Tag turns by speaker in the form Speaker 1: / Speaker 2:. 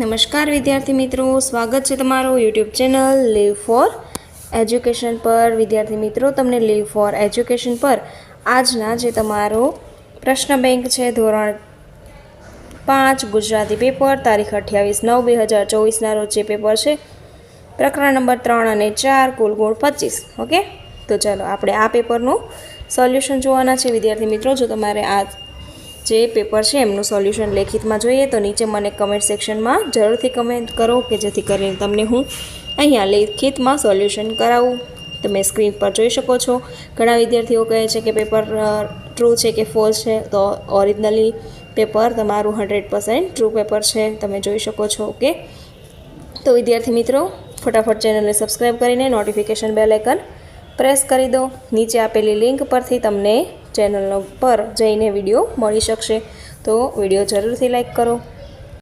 Speaker 1: નમસ્કાર વિદ્યાર્થી મિત્રો, સ્વાગત છે તમારું YouTube channel live for education પર। વિદ્યાર્થી મિત્રો, તમને લીવ ફોર એજ્યુકેશન પર આજના જે તમારો પ્રશ્ન બેંક છે ધોરણ 5 ગુજરાતી પેપર તારીખ 28/9/2024ના રોજ જે પેપર છે પ્રકરણ નંબર 3 અને 4 કુલ ગુણ 25। ઓકે, તો ચાલો આપણે આ પેપરનું સોલ્યુશન જોવાના છે। વિદ્યાર્થી મિત્રો, જો તમારે આ જે પેપર છે એમનું સોલ્યુશન લેખિતમાં જોઈએ તો નીચે મને કમેન્ટ સેક્શનમાં જરૂરથી કમેન્ટ કરો કે જેથી કરીને તમને હું અહીંયા લેખિતમાં સોલ્યુશન કરાવું। તમે સ્ક્રીન પર જોઈ શકો છો, ઘણા વિદ્યાર્થીઓ કહે છે કે પેપર ટ્રુ છે કે ફોલ્સ છે, તો ઓરિજિનલી પેપર તમારું 100% ટ્રુ પેપર છે, તમે જોઈ શકો છો। ઓકે, તો વિદ્યાર્થી મિત્રો, ફટાફટ ચેનલને સબસ્ક્રાઈબ કરીને નોટિફિકેશન બેલ આઇકન પ્રેસ કરી દો। નીચે આપેલી લિંક પરથી તમને ચેનલ પર જઈને વિડીયો મળી શકશે, તો વિડીયો જરૂરથી લાઈક કરો।